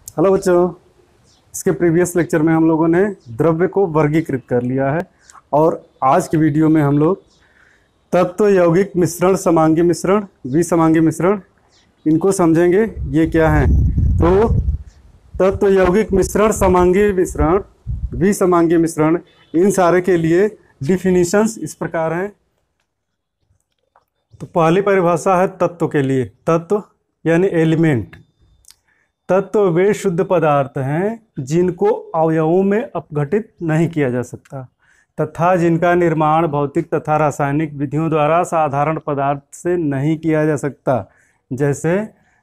Hello बच्चों। इसके previous lecture में हम लोगों ने द्रव्य को वर्गीकृत कर लिया है और आज की वीडियो में हम लोग तत्व यौगिक मिश्रण, समांगी मिश्रण, विसमांगी मिश्रण, इनको समझेंगे। ये क्या हैं? तो तत्व यौगिक मिश्रण, समांगी मिश्रण, विसमांगी मिश्रण, इन सारे के लिए डिफिनीशंस इस प्रकार हैं। तो पहली परिभाषा है तत्व के लिए। तत्व यानी एलिमेंट। तत्व वे शुद्ध पदार्थ हैं जिनको अवयवों में अपघटित नहीं किया जा सकता तथा जिनका निर्माण भौतिक तथा रासायनिक विधियों द्वारा साधारण पदार्थ से नहीं किया जा सकता, जैसे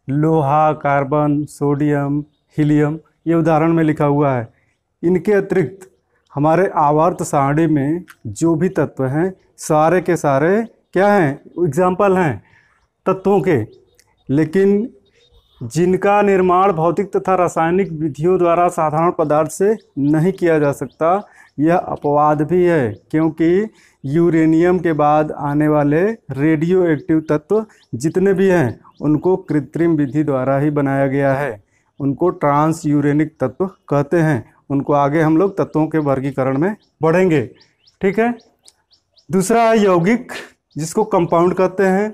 लोहा, कार्बन, सोडियम, हीलियम। ये उदाहरण में लिखा हुआ है। इनके अतिरिक्त हमारे आवर्त सारणी में जो भी तत्व हैं सारे के सारे क्या हैं? एग्जाम्पल हैं तत्वों के। लेकिन जिनका निर्माण भौतिक तथा रासायनिक विधियों द्वारा साधारण पदार्थ से नहीं किया जा सकता, यह अपवाद भी है, क्योंकि यूरेनियम के बाद आने वाले रेडियो एक्टिव तत्व जितने भी हैं उनको कृत्रिम विधि द्वारा ही बनाया गया है। उनको ट्रांस यूरेनिक तत्व कहते हैं। उनको आगे हम लोग तत्वों के वर्गीकरण में बढ़ेंगे। ठीक है। दूसरा है यौगिक, जिसको कंपाउंड कहते हैं।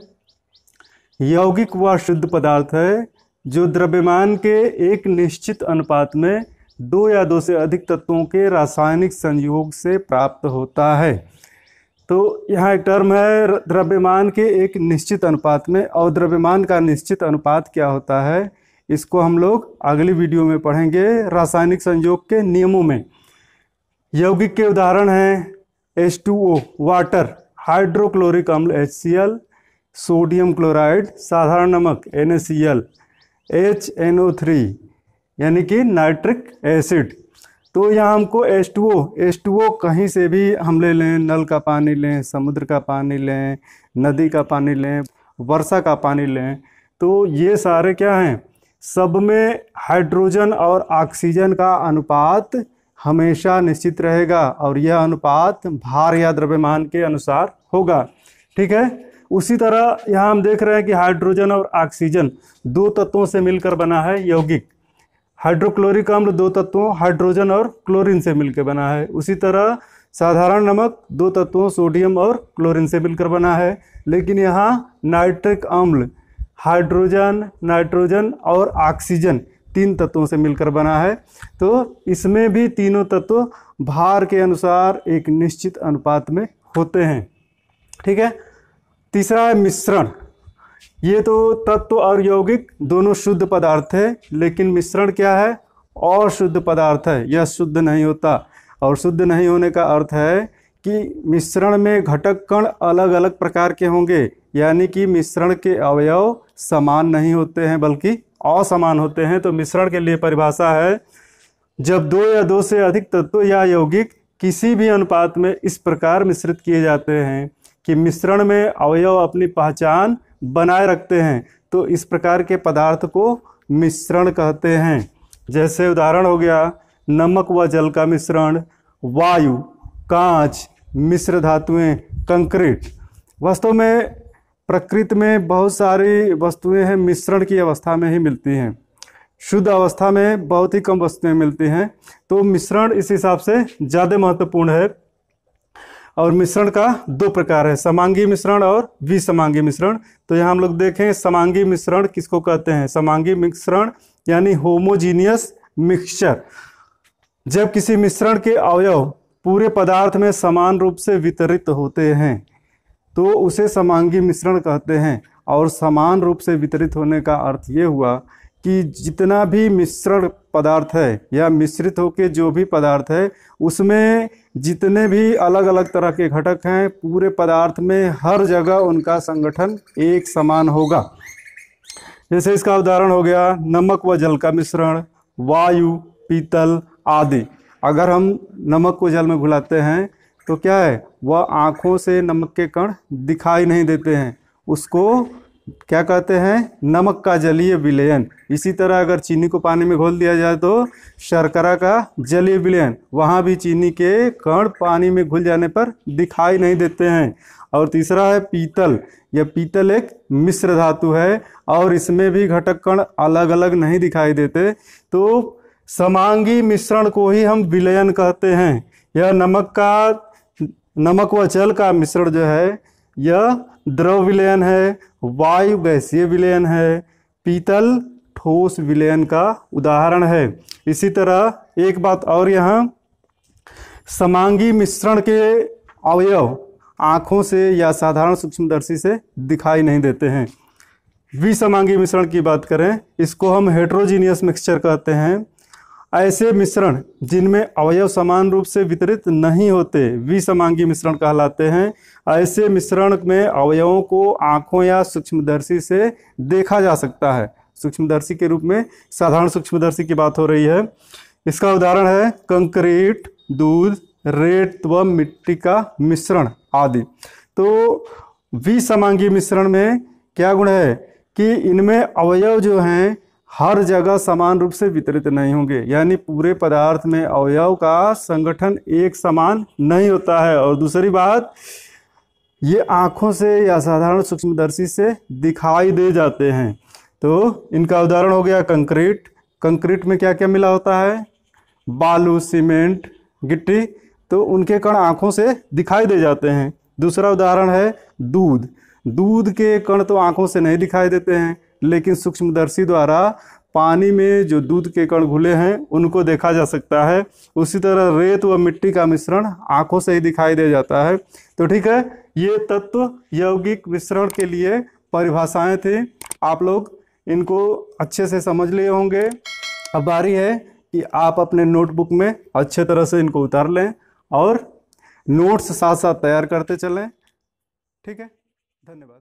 यौगिक वह शुद्ध पदार्थ है जो द्रव्यमान के एक निश्चित अनुपात में दो या दो से अधिक तत्वों के रासायनिक संयोग से प्राप्त होता है। तो यहाँ एक टर्म है द्रव्यमान के एक निश्चित अनुपात में, और द्रव्यमान का निश्चित अनुपात क्या होता है इसको हम लोग अगली वीडियो में पढ़ेंगे रासायनिक संयोग के नियमों में। यौगिक के उदाहरण हैं H2O वाटर, हाइड्रोक्लोरिक अम्ल HCl, सोडियम क्लोराइड साधारण नमक NaCl, HNO3 यानी कि नाइट्रिक एसिड। तो यहाँ हमको H2O कहीं से भी हम ले लें, नल का पानी लें, समुद्र का पानी लें, नदी का पानी लें, वर्षा का पानी लें, तो ये सारे क्या हैं? सब में हाइड्रोजन और ऑक्सीजन का अनुपात हमेशा निश्चित रहेगा और यह अनुपात भार या द्रव्यमान के अनुसार होगा। ठीक है। उसी तरह यहाँ हम देख रहे हैं कि हाइड्रोजन और ऑक्सीजन दो तत्वों से मिलकर बना है यौगिक। हाइड्रोक्लोरिक अम्ल दो तत्वों हाइड्रोजन और क्लोरीन से मिलकर बना है। उसी तरह साधारण नमक दो तत्वों सोडियम और क्लोरीन से मिलकर बना है। लेकिन यहाँ नाइट्रिक अम्ल हाइड्रोजन, नाइट्रोजन और ऑक्सीजन तीन तत्वों से मिलकर बना है। तो इसमें भी तीनों तत्व भार के अनुसार एक निश्चित अनुपात में होते हैं। ठीक है। तीसरा है मिश्रण। ये तो तत्व और यौगिक दोनों शुद्ध पदार्थ है, लेकिन मिश्रण क्या है? और शुद्ध पदार्थ है। यह शुद्ध नहीं होता, और शुद्ध नहीं होने का अर्थ है कि मिश्रण में घटक कण अलग अलग प्रकार के होंगे, यानी कि मिश्रण के अवयव समान नहीं होते हैं बल्कि असमान होते हैं। तो मिश्रण के लिए परिभाषा है, जब दो या दो से अधिक तत्व या यौगिक किसी भी अनुपात में इस प्रकार मिश्रित किए जाते हैं कि मिश्रण में अवयव अपनी पहचान बनाए रखते हैं, तो इस प्रकार के पदार्थ को मिश्रण कहते हैं। जैसे उदाहरण हो गया नमक व जल का मिश्रण, वायु, कांच, मिश्र धातुएं, कंक्रीट। वास्तव में प्रकृति में बहुत सारी वस्तुएं हैं मिश्रण की अवस्था में ही मिलती हैं। शुद्ध अवस्था में बहुत ही कम वस्तुएं मिलती हैं। तो मिश्रण इस हिसाब से ज़्यादा महत्वपूर्ण है। और मिश्रण का दो प्रकार है, समांगी मिश्रण और विसमांगी मिश्रण। तो यहाँ हम लोग देखें समांगी मिश्रण किसको कहते हैं। समांगी मिश्रण यानी होमोजीनियस मिक्सचर। जब किसी मिश्रण के अवयव पूरे पदार्थ में समान रूप से वितरित होते हैं तो उसे समांगी मिश्रण कहते हैं। और समान रूप से वितरित होने का अर्थ ये हुआ कि जितना भी मिश्रण पदार्थ है या मिश्रित होकर जो भी पदार्थ है उसमें जितने भी अलग अलग तरह के घटक हैं पूरे पदार्थ में हर जगह उनका संगठन एक समान होगा। जैसे इसका उदाहरण हो गया नमक व जल का मिश्रण, वायु, पीतल आदि। अगर हम नमक को जल में घुलाते हैं तो क्या है, वह आँखों से नमक के कण दिखाई नहीं देते हैं, उसको क्या कहते हैं, नमक का जलीय विलयन। इसी तरह अगर चीनी को पानी में घोल दिया जाए तो शर्करा का जलीय विलयन, वहाँ भी चीनी के कण पानी में घुल जाने पर दिखाई नहीं देते हैं। और तीसरा है पीतल। यह पीतल एक मिश्र धातु है और इसमें भी घटक कण अलग अलग नहीं दिखाई देते। तो समांगी मिश्रण को ही हम विलयन कहते हैं। यह नमक व जल का मिश्रण जो है यह द्रव विलयन है, वायु गैसीय विलयन है, पीतल ठोस विलयन का उदाहरण है। इसी तरह एक बात और, यहाँ समांगी मिश्रण के अवयव आँखों से या साधारण सूक्ष्मदर्शी से दिखाई नहीं देते हैं। विसमांगी मिश्रण की बात करें, इसको हम हेट्रोजीनियस मिक्सचर कहते हैं। ऐसे मिश्रण जिनमें अवयव समान रूप से वितरित नहीं होते विसमांगी मिश्रण कहलाते हैं। ऐसे मिश्रण में अवयवों को आँखों या सूक्ष्मदर्शी से देखा जा सकता है। सूक्ष्मदर्शी के रूप में साधारण सूक्ष्मदर्शी की बात हो रही है। इसका उदाहरण है कंक्रीट, दूध, रेत व मिट्टी का मिश्रण आदि। तो विसमांगी मिश्रण में क्या गुण है कि इनमें अवयव जो हैं हर जगह समान रूप से वितरित नहीं होंगे, यानी पूरे पदार्थ में अवयव का संगठन एक समान नहीं होता है। और दूसरी बात, ये आँखों से या साधारण सूक्ष्मदर्शी से दिखाई दे जाते हैं। तो इनका उदाहरण हो गया कंक्रीट। कंक्रीट में क्या क्या मिला होता है, बालू, सीमेंट, गिट्टी, तो उनके कण आँखों से दिखाई दे जाते हैं। दूसरा उदाहरण है दूध। दूध के कण तो आँखों से नहीं दिखाई देते हैं, लेकिन सूक्ष्मदर्शी द्वारा पानी में जो दूध के कण घुले हैं उनको देखा जा सकता है। उसी तरह रेत व मिट्टी का मिश्रण आँखों से ही दिखाई दे जाता है। तो ठीक है, ये तत्व यौगिक मिश्रण के लिए परिभाषाएं थी। आप लोग इनको अच्छे से समझ लिए होंगे। अब बारी है कि आप अपने नोटबुक में अच्छे तरह से इनको उतार लें और नोट्स साथ साथ तैयार करते चलें। ठीक है, धन्यवाद।